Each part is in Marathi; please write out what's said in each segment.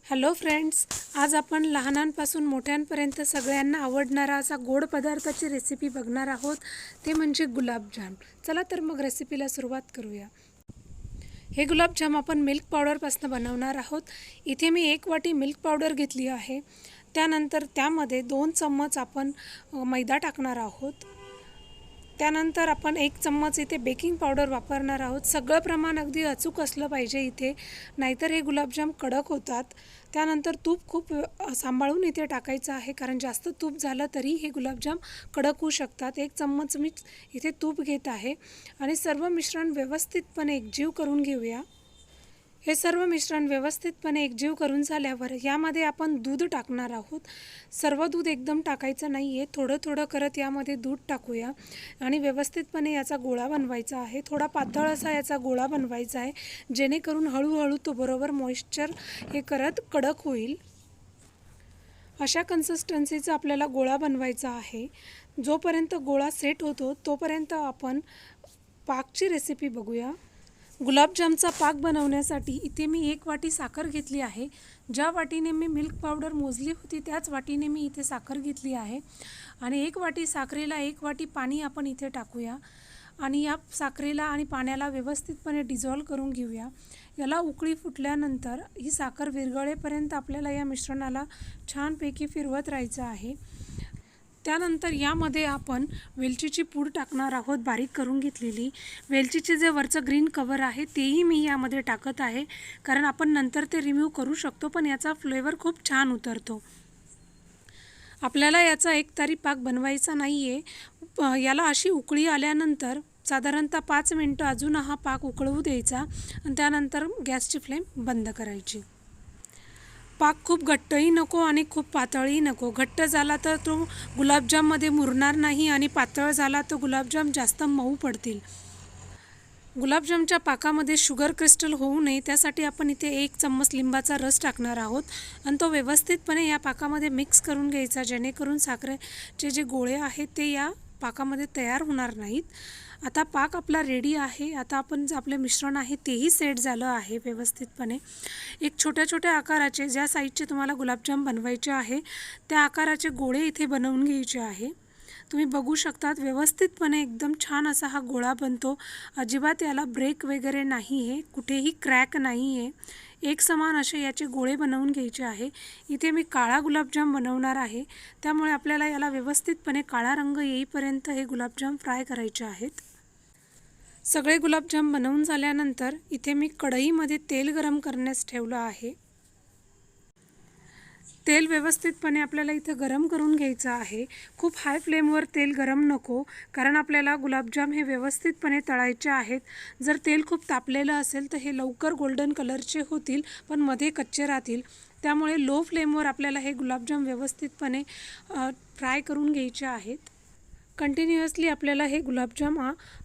हॅलो फ्रेंड्स, आज आपण लहानांपासून मोठ्यांपर्यंत सगळ्यांना आवडणारा असा गोड पदार्थाची रेसिपी बघणार आहोत. ते म्हणजे गुलाबजाम. चला तर मग रेसिपीला सुरुवात करूया. हे गुलाबजाम आपण मिल्क पावडरपासून बनवणार आहोत. इथे मी 1 वाटी मिल्क पावडर घेतली आहे. त्यानंतर त्यामध्ये 2 चम्मच आपण मैदा टाकणार आहोत. त्यानंतर आपण 1 चम्मच इथे बेकिंग पावडर वापरणार आहोत. सगळं प्रमाण अगदी अचूक असलं पाहिजे इथे, नाहीतर हे गुलाबजाम कडक होतात. त्यानंतर तूप खूप सांभाळून इथे टाकायचं आहे, कारण जास्त तूप झालं तरी हे गुलाबजाम कडक होऊ शकतात. 1 चम्मच मी इथे तूप घेत आहे आणि सर्व मिश्रण व्यवस्थितपणे एकजीव करून घेऊया. हे सर्व मिश्रण व्यवस्थितपणे एकजीव करून झाल्यावर यामध्ये आपण दूध टाकणार आहोत. सर्व दूध एकदम टाकायचं नाही आहे, थोडं थोडं करत यामध्ये दूध टाकूया आणि व्यवस्थितपणे याचा गोळा बनवायचा आहे. थोडा पातळ असा याचा गोळा बनवायचा आहे, जेणेकरून हळूहळू तो बरोबर मॉइश्चर हे करत कडक होईल. अशा कन्सिस्टन्सीचा आपल्याला गोळा बनवायचा आहे. जोपर्यंत गोळा सेट होतो तोपर्यंत आपण पाकची रेसिपी बघूया. गुलाबजामचा पाक बनवण्यासाठी इथे मी 1 वाटी साखर घेतली आहे. ज्या वाटीने मी मिल्क पावडर मोजली होती त्याच वाटीने मी इथे साखर घेतली आहे आणि 1 वाटी साखरेला 1 वाटी पाणी आपण इथे टाकूया आणि या साखरेला आणि पाण्याला व्यवस्थितपणे डिझॉल्व करून घेऊया. याला उकळी फुटल्यानंतर ही साखर विरघळेपर्यंत आपल्याला या मिश्रणाला छानपैकी फिरवत राहायचं आहे. त्यानंतर यामध्ये आपण वेलचीची पूड टाकणार आहोत, बारीक करून घेतलेली. वेलचीचे जे वरचं ग्रीन कवर आहे तेही मी यामध्ये टाकत आहे, कारण आपण नंतर ते रिमूव्ह करू शकतो, पण याचा फ्लेवर खूप छान उतरतो. आपल्याला याचा एकतारी पाक बनवायचा नाही आहे. याला अशी उकळी आल्यानंतर साधारणतः 5 मिनटं अजून हा पाक उकळवू द्यायचा आणि त्यानंतर गॅसची फ्लेम बंद करायची. पाक खूप घट्टही नको आणि खूप पातळही नको. घट्ट झाला तर तो गुलाबजाममध्ये मुरणार नाही आणि पातळ झाला तर गुलाबजाम जास्त मऊ पडतील. गुलाबजामच्या पाकामध्ये शुगर क्रिस्टल होऊ नये त्यासाठी आपण इथे 1 चम्मच लिंबाचा रस टाकणार आहोत आणि तो व्यवस्थितपणे या पाकामध्ये मिक्स करून घ्यायचा, जेणेकरून साखरेचे जे गोळे आहेत ते या पाकामध्ये तयार होणार नाहीत. आता पाक आपला रेडी आहे. आता आपण जे आपले मिश्रण आहे तेही सेट झालं आहे व्यवस्थितपणे. एक छोट्या छोट्या आकाराचे, ज्या साईजचे तुम्हाला गुलाबजाम बनवायचे आहे त्या आकाराचे गोळे इथे बनवून घ्यायचे आहे. तुम्ही बघू शकतात व्यवस्थितपणे एकदम छान असा हा गोळा बनतो. अजिबात याला ब्रेक वगैरे नाही आहे, कुठेही क्रॅक नाही आहे. एक समान असे याचे गोळे बनवून घ्यायचे आहे. इथे मी काळा गुलाबजाम बनवणार आहे, त्यामुळे आपल्याला याला व्यवस्थितपणे काळा रंग येईपर्यंत हे गुलाबजाम फ्राय करायचे आहेत. सगळे गुलाबजाम बनवून झाल्यानंतर इथे मी कढईमध्ये तेल गरम करण्यास ठेवलं आहे. तेल व्यवस्थितपणे आपल्याला इथे गरम करून घ्यायचं आहे. खूप हाय फ्लेमवर तेल गरम नको, कारण आपल्याला गुलाबजाम हे व्यवस्थितपणे तळायचे आहेत. जर तेल खूप तापलेलं असेल तर हे लवकर गोल्डन कलरचे होतील, पण मध्ये कच्चे राहतील. त्यामुळे लो फ्लेमवर आपल्याला हे गुलाबजाम व्यवस्थितपणे फ्राय करून घ्यायचे आहेत. कंटिन्युअसली आपल्याला हे गुलाबजाम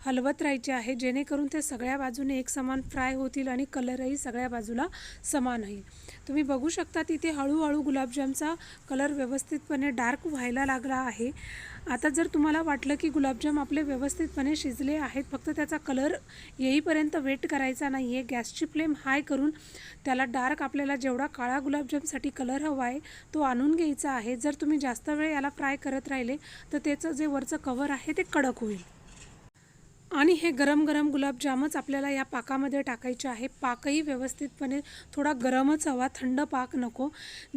हलवत राहायचे आहे, जेणेकरून ते सगळ्या बाजूने एक समान फ्राय होतील आणि कलरही सगळ्या बाजूला समान होईल. तुम्ही बघू शकता तिथे हळूहळू गुलाबजामचा कलर व्यवस्थितपणे डार्क व्हायला लागला आहे. आता जर तुम्हाला वाटलं की गुलाबजाम आपले व्यवस्थितपणे शिजले आहेत, फक्त त्याचा कलर येईपर्यंत वेट करायचा नाही आहे. गॅसची फ्लेम हाय करून त्याला डार्क, आपल्याला जेवढा काळा गुलाबजामसाठी कलर हवा आहे तो आणून घ्यायचा आहे. जर तुम्ही जास्त वेळ याला फ्राय करत राहिले तर त्याचं जे वरचं कवर आहे ते कडक होईल. आणि हे गरम गरम गुलाबजामच आपल्याला या पाकामध्ये टाकायचे आहे. पाकही व्यवस्थितपणे थोडा गरमच हवा, थंड पाक नको.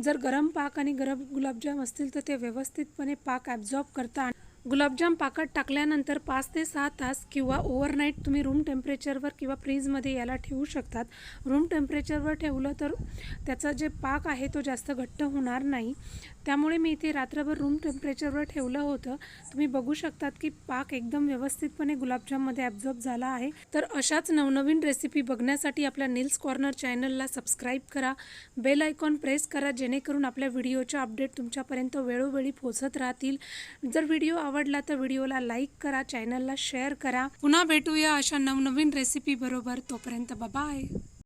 जर गरम पाक आणि गरम गुलाबजाम असतील तर ते व्यवस्थितपणे पाक ॲब्झॉर्ब करतात. गुलाबजाम पाकात टाकल्यानंतर 5 ते 6 तास किंवा ओव्हरनाईट तुम्ही रूम टेम्परेचरवर किंवा फ्रीजमध्ये याला ठेवू शकतात. रूम टेम्परेचरवर ठेवलं तर त्याचा जे पाक आहे तो जास्त घट्ट होणार नाही. त्यामुळे मी इथे रात्रभर रूम टेम्परेचरवर ठेवलं होतं. तुम्ही बघू शकतात की पाक एकदम व्यवस्थितपणे गुलाबजाममध्ये ॲब्झॉर्ब झाला आहे. तर अशाच नवनवीन रेसिपी बघण्यासाठी आपल्या नील्स कॉर्नर चॅनलला सबस्क्राईब करा, बेल आयकॉन प्रेस करा, जेणेकरून आपल्या व्हिडिओच्या अपडेट तुमच्यापर्यंत वेळोवेळी पोहोचत राहतील. जर व्हिडिओ आवडला तर व्हिडिओला लाईक करा, चॅनलला शेअर करा. पुन्हा भेटूया अशा नवनवीन रेसिपी बरोबर. तोपर्यंत बाय.